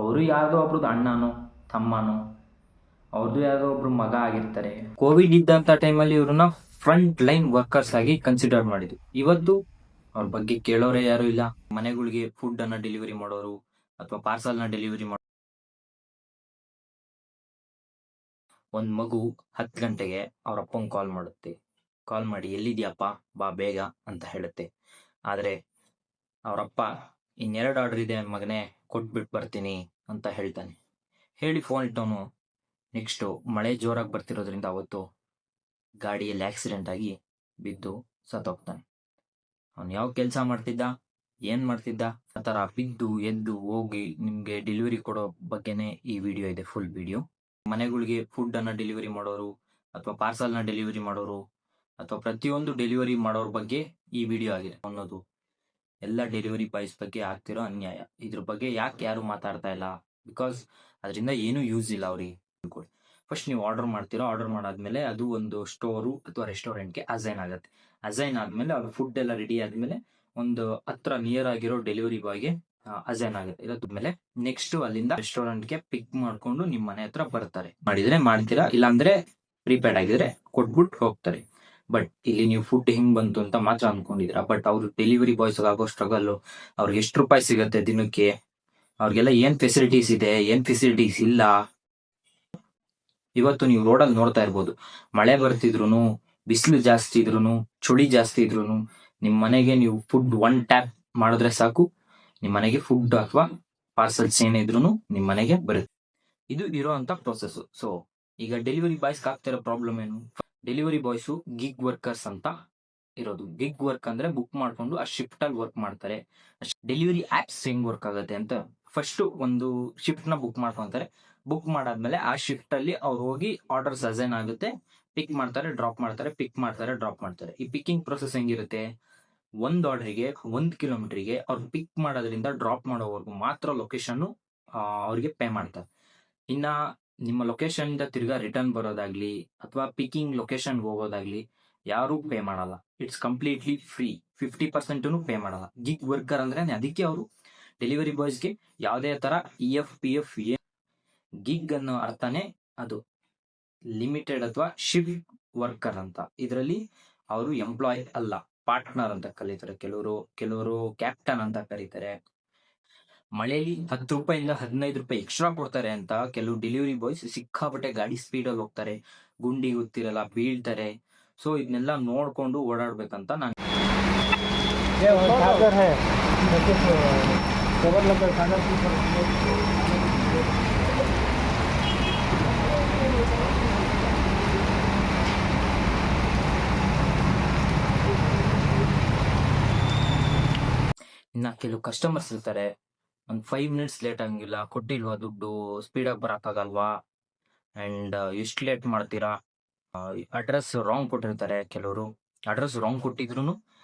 ಅವರು ಯಾರ್ದೋ ಒಬ್ರದ್ದು ಅಣ್ಣನೋ ತಮ್ಮನೋ ಅವ್ರದ್ದು ಯಾವ್ದೋ ಒಬ್ರು ಮಗ ಆಗಿರ್ತಾರೆ. ಕೋವಿಡ್ ಇದ್ದಂಥ ಟೈಮಲ್ಲಿ ಇವ್ರನ್ನ ಫ್ರಂಟ್ ಲೈನ್ ವರ್ಕರ್ಸ್ ಆಗಿ ಕನ್ಸಿಡರ್ ಮಾಡಿದ್ರು. ಇವತ್ತು ಅವ್ರ ಬಗ್ಗೆ ಕೇಳೋರೇ ಯಾರು ಇಲ್ಲ. ಮನೆಗಳಿಗೆ ಫುಡ್ ಅನ್ನ ಡೆಲಿವರಿ ಮಾಡೋರು ಅಥವಾ ಪಾರ್ಸಲ್ ನ ಡೆಲಿವರಿ ಮಾಡೋ ಒಂದ್ ಮಗು 10 ಗಂಟೆಗೆ ಅವ್ರ ಅಪ್ಪಂಗೆ ಕಾಲ್ ಮಾಡುತ್ತೆ. ಕಾಲ್ ಮಾಡಿ ಎಲ್ಲಿದ್ಯಪ್ಪ ಬಾ ಬೇಗ ಅಂತ ಹೇಳುತ್ತೆ. ಆದ್ರೆ ಅವರಪ್ಪ ಇನ್ನೆರಡು ಆರ್ಡರ್ ಇದೆ ಮಗನೇ, ಕೊಟ್ಬಿಟ್ಟು ಬರ್ತೀನಿ ಅಂತ ಹೇಳ್ತಾನೆ. ಹೇಳಿ ಫೋನ್ ಇಟ್ಟವನು ನೆಕ್ಸ್ಟು ಮಳೆ ಜೋರಾಗಿ ಬರ್ತಿರೋದ್ರಿಂದ ಅವತ್ತು ಗಾಡಿಯಲ್ಲಿ ಆಕ್ಸಿಡೆಂಟ್ ಆಗಿ ಬಿದ್ದು ಸತ್ತೋಗ್ತಾನೆ. ಅವನು ಯಾವ ಕೆಲಸ ಮಾಡ್ತಿದ್ದ, ಏನ್ ಮಾಡ್ತಿದ್ದ, ಆ ಥರ ಬಿದ್ದು ಎದ್ದು ಹೋಗಿ ನಿಮ್ಗೆ ಡೆಲಿವರಿ ಕೊಡೋ ಬಗ್ಗೆನೇ ಈ ವಿಡಿಯೋ ಇದೆ, ಫುಲ್ ವಿಡಿಯೋ. ಮನೆಗಳಿಗೆ ಫುಡ್ ಅನ್ನ ಡೆಲಿವರಿ ಮಾಡೋರು ಅಥವಾ ಪಾರ್ಸಲ್ ನ ಡೆಲಿವರಿ ಮಾಡೋರು ಅಥವಾ ಪ್ರತಿಯೊಂದು ಡೆಲಿವರಿ ಮಾಡೋರ ಬಗ್ಗೆ ಈ ವಿಡಿಯೋ ಆಗಿದೆ ಅನ್ನೋದು. ಎಲ್ಲ ಡೆಲಿವರಿ ಬಾಯ್ಸ್ ಬಗ್ಗೆ ಆಗ್ತಿರೋ ಅನ್ಯಾಯ, ಇದ್ರ ಬಗ್ಗೆ ಯಾಕೆ ಯಾರು ಮಾತಾಡ್ತಾ ಇಲ್ಲ? ಬಿಕಾಸ್ ಅದರಿಂದ ಏನೂ ಯೂಸ್ ಇಲ್ಲ ಅವ್ರಿಗೆ. ಫಸ್ಟ್ ನೀವು ಆರ್ಡರ್ ಮಾಡ್ತೀರಾ, ಆರ್ಡರ್ ಮಾಡಾದ್ಮೇಲೆ ಅದು ಒಂದು ಸ್ಟೋರು ಅಥವಾ ರೆಸ್ಟೋರೆಂಟ್ಗೆ ಅಸೈನ್ ಆಗುತ್ತೆ. ಅಸೈನ್ ಆದ್ಮೇಲೆ ಅದು ಫುಡ್ ಎಲ್ಲ ರೆಡಿ ಆದ್ಮೇಲೆ ಒಂದು ಹತ್ರ ನಿಯರ್ ಆಗಿರೋ ಡೆಲಿವರಿ ಬಾಯ್ಗೆ ಅಸೈನ್ ಆಗುತ್ತೆ. ಇದಾದ್ಮೇಲೆ ನೆಕ್ಸ್ಟ್ ಅಲ್ಲಿಂದ ರೆಸ್ಟೋರೆಂಟ್ಗೆ ಪಿಕ್ ಮಾಡ್ಕೊಂಡು ನಿಮ್ಮ ಮನೆ ಹತ್ರ ಬರ್ತಾರೆ. ಮಾಡಿದ್ರೆ ಮಾಡ್ತೀರಾ, ಇಲ್ಲಾಂದ್ರೆ ಪ್ರೀಪೇಡ್ ಆಗಿದ್ರೆ ಕೊಟ್ಬಿಟ್ಟು ಹೋಗ್ತಾರೆ. ಬಟ್ ಇಲ್ಲಿ ನೀವು ಫುಡ್ ಹೆಂಗ್ ಬಂತು ಅಂತ ಮಾತ್ರ ಅನ್ಕೊಂಡಿದ್ರ. ಬಟ್ ಅವ್ರು ಡೆಲಿವರಿ ಬಾಯ್ಸ್ ಆಗೋ ಸ್ಟ್ರಗಲ್, ಅವ್ರಿಗೆ ಎಷ್ಟು ರೂಪಾಯಿ ಸಿಗತ್ತೆ ದಿನಕ್ಕೆ, ಅವ್ರಿಗೆಲ್ಲ ಏನ್ ಫೆಸಿಲಿಟೀಸ್ ಇದೆ, ಏನ್ ಫೆಸಿಲಿಟೀಸ್ ಇಲ್ಲ. ಇವತ್ತು ನೀವು ರೋಡಲ್ಲಿ ನೋಡ್ತಾ ಇರ್ಬೋದು, ಮಳೆ ಬರ್ತಿದ್ರು, ಬಿಸಿಲು ಜಾಸ್ತಿ ಇದ್ರು, ಚಳಿ ಜಾಸ್ತಿ ಇದ್ರು, ನಿಮ್ ಮನೆಗೆ ನೀವು ಫುಡ್ ಒನ್ ಟ್ಯಾಪ್ ಮಾಡಿದ್ರೆ ಸಾಕು, ನಿಮ್ ಮನೆಗೆ ಫುಡ್ ಅಥವಾ ಪಾರ್ಸಲ್ಸ್ ಏನೇ ಇದ್ರು ನಿಮ್ ಮನೆಗೆ ಬರುತ್ತೆ. ಇದು ಇರೋಂತ ಪ್ರೊಸೆಸ್. ಸೊ ಈಗ ಡೆಲಿವರಿ ಬಾಯ್ಸ್ ಆಗ್ತಿರೋ ಪ್ರಾಬ್ಲಮ್ ಏನು? ಡೆಲಿವರಿ ಬಾಯ್ಸು ಗಿಗ್ ವರ್ಕರ್ಸ್ ಅಂತ ಇರೋದು. ಗಿಗ್ ವರ್ಕ್ ಅಂದ್ರೆ ಬುಕ್ ಮಾಡ್ಕೊಂಡು ಆ ಶಿಫ್ಟ್ ಅಲ್ಲಿ ವರ್ಕ್ ಮಾಡ್ತಾರೆ. ಡೆಲಿವರಿ ಆಪ್ಸ್ ಹೆಂಗ್ ವರ್ಕ್ ಆಗುತ್ತೆ ಅಂತ, ಫಸ್ಟ್ ಒಂದು ಶಿಫ್ಟ್ ನ ಬುಕ್ ಮಾಡ್ಕೊಂತಾರೆ. ಬುಕ್ ಮಾಡಾದ್ಮೇಲೆ ಆ ಶಿಫ್ಟ್ ಅಲ್ಲಿ ಅವ್ರು ಹೋಗಿ ಆರ್ಡರ್ಸ್ ಅಸೈನ್ ಆಗುತ್ತೆ, ಪಿಕ್ ಮಾಡ್ತಾರೆ, ಡ್ರಾಪ್ ಮಾಡ್ತಾರೆ, ಪಿಕ್ ಮಾಡ್ತಾರೆ, ಡ್ರಾಪ್ ಮಾಡ್ತಾರೆ. ಈ ಪಿಕ್ಕಿಂಗ್ ಪ್ರೊಸೆಸ್ ಹೆಂಗಿರುತ್ತೆ? ಒಂದ್ ಆರ್ಡರ್ಗೆ 1 ಕಿಲೋಮೀಟರ್ಗೆ ಅವ್ರು ಪಿಕ್ ಮಾಡೋದ್ರಿಂದ ಡ್ರಾಪ್ ಮಾಡೋವರೆಗೂ ಮಾತ್ರ ಲೊಕೇಶನ್ ಅವ್ರಿಗೆ ಪೇ ಮಾಡ್ತಾರೆ. ಇನ್ನ ನಿಮ್ಮ ಲೊಕೇಶನ್ ಇಂದ ತಿರ್ಗಾ ರಿಟರ್ನ್ ಬರೋದಾಗ್ಲಿ ಅಥವಾ ಪಿಕಿಂಗ್ ಲೊಕೇಶನ್ ಹೋಗೋದಾಗ್ಲಿ ಯಾರು ಪೇ ಮಾಡಲ್ಲ. It's completely free. 50% ಪೇ ಮಾಡಲ್ಲ. ಗಿಗ್ ವರ್ಕರ್ ಅಂದ್ರೆ ಅದಕ್ಕೆ ಅವರು ಡೆಲಿವರಿ ಬಾಯ್ಸ್ಗೆ ಯಾವುದೇ ತರ EF PF ಗಿಗ್ ಅನ್ನೋ ಅರ್ಥನೇ ಅದು ಲಿಮಿಟೆಡ್ ಅಥವಾ ಶಿಫ್ಟ್ ವರ್ಕರ್ ಅಂತ. ಇದರಲ್ಲಿ ಅವರು ಎಂಪ್ಲಾಯ್ ಅಲ್ಲ, ಪಾರ್ಟ್ನರ್ ಅಂತ ಕರೀತಾರೆ. ಕೆಲವರು ಕ್ಯಾಪ್ಟನ್ ಅಂತ ಕರೀತಾರೆ. ಮಳೆಯಲ್ಲಿ 10 ರೂಪಾಯಿಂದ 15 ರೂಪಾಯಿ ಎಕ್ಸ್ಟ್ರಾ ಕೊಡ್ತಾರೆ ಅಂತ ಕೆಲವು ಡೆಲಿವರಿ ಬಾಯ್ಸ್ ಸಿಕ್ಕಾಪಟ್ಟೆ ಗಾಡಿ ಸ್ಪೀಡಲ್ಲಿ ಹೋಗ್ತಾರೆ, ಗುಂಡಿ ಗೊತ್ತಿರಲ್ಲ, ಬೀಳ್ತಾರೆ. ಸೊ ಇದನ್ನೆಲ್ಲ ನೋಡ್ಕೊಂಡು ಓಡಾಡ್ಬೇಕಂತ ನಾನು ಇನ್ನ ಕೆಲವು ಕಸ್ಟಮರ್ಸ್ ಇರ್ತಾರೆ, ಒಂದು 5 ಮಿನಿಟ್ಸ್ ಲೇಟ್ ಆಗಂಗಿಲ್ಲ, ಕೊಟ್ಟಿಲ್ವಾ ದುಡ್ಡು, ಸ್ಪೀಡಾಗಿ ಬರೋಕ್ಕಾಗಲ್ವಾ, ಅಂಡ್ ಎಷ್ಟು ಲೇಟ್ ಮಾಡ್ತೀರಾ, ಅಡ್ರೆಸ್ ರಾಂಗ್ ಕೊಟ್ಟಿರ್ತಾರೆ. ಕೆಲವರು ಅಡ್ರೆಸ್ ರಾಂಗ್ ಕೊಟ್ಟಿದ್ರು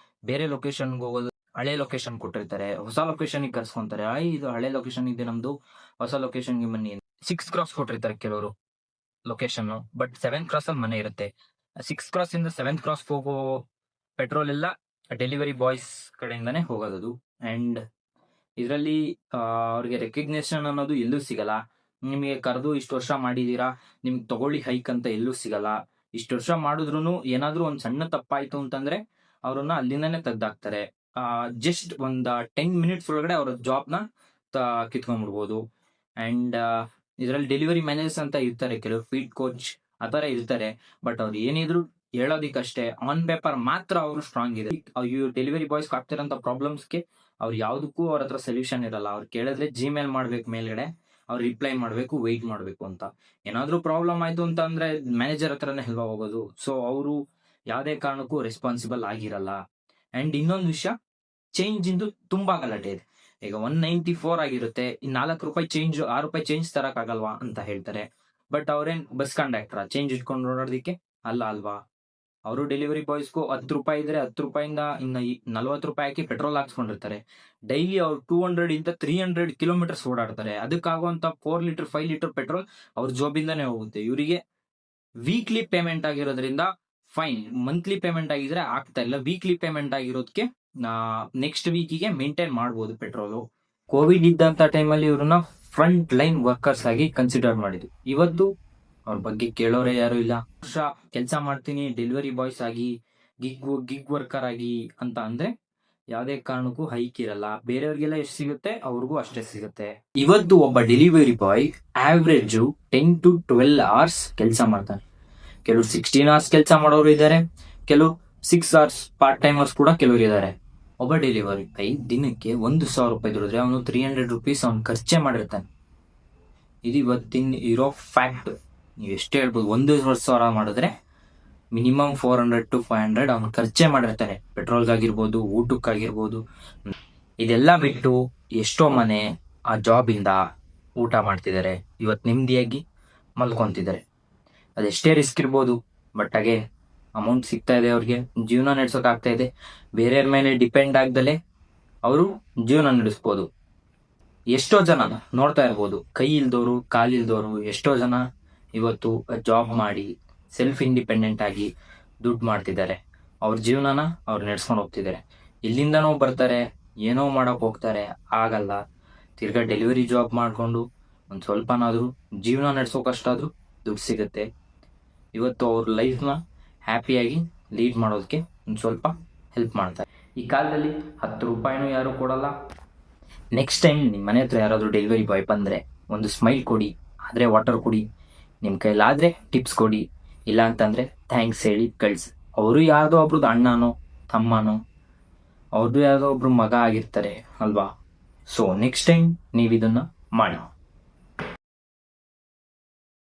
ಬೇರೆ ಲೊಕೇಶನ್ಗೆ ಹೋಗೋದು, ಹಳೆ ಲೊಕೇಶನ್ ಕೊಟ್ಟಿರ್ತಾರೆ, ಹೊಸ ಲೊಕೇಶನ್ಗೆ ಕರ್ಸ್ಕೊಂತಾರೆ. ಇದು ಹಳೆ ಲೊಕೇಶನ್ ಇದೆ ನಮ್ದು, ಹೊಸ ಲೊಕೇಶನ್ಗೆ ಬನ್ನಿ. 6 ಕ್ರಾಸ್ ಕೊಟ್ಟಿರ್ತಾರೆ ಕೆಲವರು ಲೊಕೇಶನ್, ಬಟ್ 7 ಕ್ರಾಸ್ ಅಲ್ಲಿ ಮನೆ ಇರುತ್ತೆ. 6 ಕ್ರಾಸ್ ಇಂದ 7 ಕ್ರಾಸ್ ಹೋಗೋ ಪೆಟ್ರೋಲ್ ಎಲ್ಲ ಡೆಲಿವರಿ ಬಾಯ್ಸ್ ಕಡೆಯಿಂದಾನೇ ಹೋಗೋದು. ಅಂಡ್ ಇದರಲ್ಲಿ ಅವ್ರಿಗೆ ರೆಕಗ್ನೇಷನ್ ಅನ್ನೋದು ಎಲ್ಲೂ ಸಿಗಲ್ಲ. ನಿಮಗೆ ಕರೆದು ಇಷ್ಟು ವರ್ಷ ಮಾಡಿದೀರಾ, ನಿಮ್ಗೆ ತಗೊಳ್ಳಿ ಹೈಕ್ ಅಂತ ಎಲ್ಲೂ ಸಿಗಲ್ಲ. ಇಷ್ಟು ವರ್ಷ ಮಾಡಿದ್ರು ಏನಾದ್ರೂ ಒಂದ್ ಸಣ್ಣ ತಪ್ಪಾಯ್ತು ಅಂತಂದ್ರೆ ಅವ್ರನ್ನ ಅಲ್ಲಿಂದಾನೆ ತೆಗ್ದಾಕ್ತಾರೆ. ಜಸ್ಟ್ ಒಂದ್ 10 ಮಿನಿಟ್ಸ್ ಒಳಗಡೆ ಅವ್ರ ಜಾಬ್ನ ಕಿತ್ಕೊಂಡ್ಬಿಡ್ಬೋದು. ಅಂಡ್ ಇದರಲ್ಲಿ ಡೆಲಿವರಿ ಮ್ಯಾನೇಜರ್ಸ್ ಅಂತ ಇರ್ತಾರೆ, ಕೆಲವು ಫೀಡ್ ಕೋಚ್ ಆ ತರ ಇರ್ತಾರೆ. ಬಟ್ ಅವ್ರು ಏನಿದ್ರು ಹೇಳೋದಿಕ್ಕಷ್ಟೇ, ಆನ್ ಪೇಪರ್ ಮಾತ್ರ ಅವರು ಸ್ಟ್ರಾಂಗ್ ಇದೆ. ಡೆಲಿವರಿ ಬಾಯ್ಸ್ ಆಗ್ತಿರೋಂಥ ಪ್ರಾಬ್ಲಮ್ಸ್ಗೆ ಅವ್ರು ಯಾವ್ದಕ್ಕೂ ಅವ್ರ ಹತ್ರ ಸೊಲ್ಯೂಷನ್ ಇರಲ್ಲ. ಅವ್ರು ಕೇಳಿದ್ರೆ ಜಿಮೇಲ್ ಮಾಡ್ಬೇಕು, ಮೇಲ್ಗಡೆ ಅವ್ರು ರಿಪ್ಲೈ ಮಾಡ್ಬೇಕು, ವೆಯ್ಟ್ ಮಾಡ್ಬೇಕು ಅಂತ. ಏನಾದ್ರೂ ಪ್ರಾಬ್ಲಮ್ ಆಯ್ತು ಅಂತ ಅಂದ್ರೆ ಮ್ಯಾನೇಜರ್ ಹತ್ರನೇ ಹೆಲ್ವಾ ಹೋಗೋದು. ಸೊ ಅವರು ಯಾವುದೇ ಕಾರಣಕ್ಕೂ ರೆಸ್ಪಾನ್ಸಿಬಲ್ ಆಗಿರಲ್ಲ. ಅಂಡ್ ಇನ್ನೊಂದು ವಿಷಯ, ಚೇಂಜ್ ಇಂದು ತುಂಬಾ ಗಲಾಟೆ ಇದೆ. ಈಗ 194 ಆಗಿರುತ್ತೆ, 4 ರೂಪಾಯಿ ಚೇಂಜ್, 6 ರೂಪಾಯಿ ಚೇಂಜ್ ತರಕ್ ಆಗಲ್ವಾ ಅಂತ ಹೇಳ್ತಾರೆ. ಬಟ್ ಅವ್ರೇನ್ ಬಸ್ ಕಂಡಕ್ಟರ್ ಚೇಂಜ್ ಇಟ್ಕೊಂಡು ನೋಡೋದಕ್ಕೆ ಅಲ್ಲ ಅಲ್ವಾ? ಅವರು ಡೆಲಿವರಿ ಬಾಯ್ಸ್ಗೂ 10 ರೂಪಾಯಿ ಇದ್ರೆ 10 ರೂಪಾಯಿಂದ ಇನ್ನ 40 ರೂಪಾಯಿ ಹಾಕಿ ಪೆಟ್ರೋಲ್ ಹಾಕ್ಸ್ಕೊಂಡಿರ್ತಾರೆ. ಡೈಲಿ ಅವ್ರು 200 ಇಂದ 300 ಕಿಲೋಮೀಟರ್ಸ್ ಓಡಾಡ್ತಾರೆ. ಅದಕ್ಕಾಗುವಂತ 4 ಲೀಟರ್ 5 ಲೀಟರ್ ಪೆಟ್ರೋಲ್ ಅವ್ರ ಜಾಬಿಂದಾನೇ ಹೋಗುತ್ತೆ. ಇವರಿಗೆ ವೀಕ್ಲಿ ಪೇಮೆಂಟ್ ಆಗಿರೋದ್ರಿಂದ ಫೈನ್, ಮಂತ್ಲಿ ಪೇಮೆಂಟ್ ಆಗಿದ್ರೆ ಆಗ್ತಾ ಇಲ್ಲ. ವೀಕ್ಲಿ ಪೇಮೆಂಟ್ ಆಗಿರೋದಕ್ಕೆ ನೆಕ್ಸ್ಟ್ ವೀಕಿಗೆ ಮೇಂಟೈನ್ ಮಾಡ್ಬೋದು ಪೆಟ್ರೋಲು. ಕೋವಿಡ್ ಇದ್ದಂತ ಟೈಮಲ್ಲಿ ಇವ್ರನ್ನ ಫ್ರಂಟ್ ಲೈನ್ ವರ್ಕರ್ಸ್ ಆಗಿ ಕನ್ಸಿಡರ್ ಮಾಡಿದ್ವಿ. ಇವತ್ತು ಅವ್ರ ಬಗ್ಗೆ ಕೇಳೋರೆ ಯಾರು ಇಲ್ಲ. ವರ್ಷ ಕೆಲಸ ಮಾಡ್ತೀನಿ ಡೆಲಿವರಿ ಬಾಯ್ಸ್ ಆಗಿ, ಗಿಗ್ ವರ್ಕರ್ ಆಗಿ ಅಂತ ಅಂದ್ರೆ ಯಾವುದೇ ಕಾರಣಕ್ಕೂ ಹೈಕ್ ಇರಲ್ಲ. ಬೇರೆಯವ್ರಿಗೆಲ್ಲ ಎಷ್ಟು ಸಿಗುತ್ತೆ ಅವ್ರಿಗೂ ಅಷ್ಟೇ ಸಿಗುತ್ತೆ. ಇವತ್ತು ಒಬ್ಬ delivery boy average 10 to 12 hours ಕೆಲಸ ಮಾಡ್ತಾನೆ. ಕೆಲವು 16 hours ಕೆಲಸ ಮಾಡೋರು ಇದ್ದಾರೆ, ಕೆಲವು 6 hours ಪಾರ್ಟ್ ಟೈಮರ್ಸ್ ಕೂಡ ಕೆಲವರು ಇದ್ದಾರೆ. ಒಬ್ಬ ಡೆಲಿವರಿ ಬಾಯ್ ದಿನಕ್ಕೆ 1,000 ರೂಪಾಯಿ ದುಡಿದ್ರೆ ಅವನು 300 rupees ಅವ್ನು ಖರ್ಚೆ ಮಾಡಿರ್ತಾನೆ. ಇದು ಇವತ್ತಿನ ಇರೋ ಫ್ಯಾಕ್ಟ್. ನೀವು ಎಷ್ಟೇ ಹೇಳ್ಬೋದು, 1,000 ಮಾಡಿದ್ರೆ ಮಿನಿಮಮ್ 400 to 500 ಅವ್ನು ಖರ್ಚೆ ಮಾಡಿರ್ತಾನೆ. ಪೆಟ್ರೋಲ್ಗಾಗಿರ್ಬೋದು, ಊಟಕ್ಕಾಗಿರ್ಬೋದು. ಇದೆಲ್ಲ ಬಿಟ್ಟು ಎಷ್ಟೋ ಮನೆ ಆ ಜಾಬಿಂದ ಊಟ ಮಾಡ್ತಿದ್ದಾರೆ, ಇವತ್ತು ನೆಮ್ಮದಿಯಾಗಿ ಮಲ್ಕೊಂತಿದ್ದಾರೆ. ಅದೆಷ್ಟೇ ರಿಸ್ಕ್ ಇರ್ಬೋದು, ಬಟ್ ಹಾಗೆ ಅಮೌಂಟ್ ಸಿಗ್ತಾ ಇದೆ, ಅವ್ರಿಗೆ ಜೀವನ ನಡೆಸೋಕೆ ಆಗ್ತಾ ಇದೆ. ಬೇರೆಯವ್ರ ಮೇಲೆ ಡಿಪೆಂಡ್ ಆಗ್ದಲೆ ಅವರು ಜೀವನ ನಡೆಸ್ಬೋದು. ಎಷ್ಟೋ ಜನ ನೋಡ್ತಾ ಇರ್ಬೋದು, ಕೈ ಇಲ್ದೋರು ಕಾಲಿಲ್ದೋರು ಎಷ್ಟೋ ಜನ ಇವತ್ತು ಜಾಬ್ ಮಾಡಿ ಸೆಲ್ಫ್ ಇಂಡಿಪೆಂಡೆಂಟ್ ಆಗಿ ದುಡ್ಡು ಮಾಡ್ತಿದ್ದಾರೆ. ಅವ್ರ ಜೀವನನ ಅವ್ರು ನಡೆಸ್ಕೊಂಡು ಹೋಗ್ತಿದ್ದಾರೆ. ಇಲ್ಲಿಂದನೋ ಬರ್ತಾರೆ, ಏನೋ ಮಾಡಕ್ ಹೋಗ್ತಾರೆ, ಆಗಲ್ಲ. ತಿರ್ಗಾ ಡೆಲಿವರಿ ಜಾಬ್ ಮಾಡಿಕೊಂಡು ಒಂದು ಸ್ವಲ್ಪನಾದರೂ ಜೀವನ ನಡೆಸೋಕಷ್ಟಾದ್ರೂ ದುಡ್ಡು ಸಿಗುತ್ತೆ. ಇವತ್ತು ಅವ್ರ ಲೈಫ್ನ ಹ್ಯಾಪಿಯಾಗಿ ಲೀಡ್ ಮಾಡೋದಕ್ಕೆ ಒಂದು ಸ್ವಲ್ಪ ಹೆಲ್ಪ್ ಮಾಡ್ತಾರೆ. ಈ ಕಾಲದಲ್ಲಿ 10 ರೂಪಾಯಿನೂ ಯಾರು ಕೊಡಲ್ಲ. ನೆಕ್ಸ್ಟ್ ಟೈಮ್ ನಿಮ್ಮ ಮನೆ ಹತ್ರ ಯಾರಾದರೂ ಡೆಲಿವರಿ ಬಾಯ್ ಬಂದರೆ ಒಂದು ಸ್ಮೈಲ್ ಕೊಡಿ, ಆದರೆ ವಾಟರ್ ಕೊಡಿ. ನಿಮ್ಮ ಕೈಲಾದರೆ ಟಿಪ್ಸ್ ಕೊಡಿ, ಇಲ್ಲ ಅಂತಂದರೆ ಥ್ಯಾಂಕ್ಸ್ ಹೇಳಿ ಕಳಿಸಿ. ಅವರು ಯಾವುದೋ ಒಬ್ರದ್ದು ಅಣ್ಣನೋ ತಮ್ಮನೋ, ಅವ್ರದ್ದು ಯಾವುದೋ ಒಬ್ರು ಮಗ ಆಗಿರ್ತಾರೆ ಅಲ್ವಾ. ಸೊ ನೆಕ್ಸ್ಟ್ ಟೈಮ್ ನೀವು ಇದನ್ನು ಮಾಡಿ.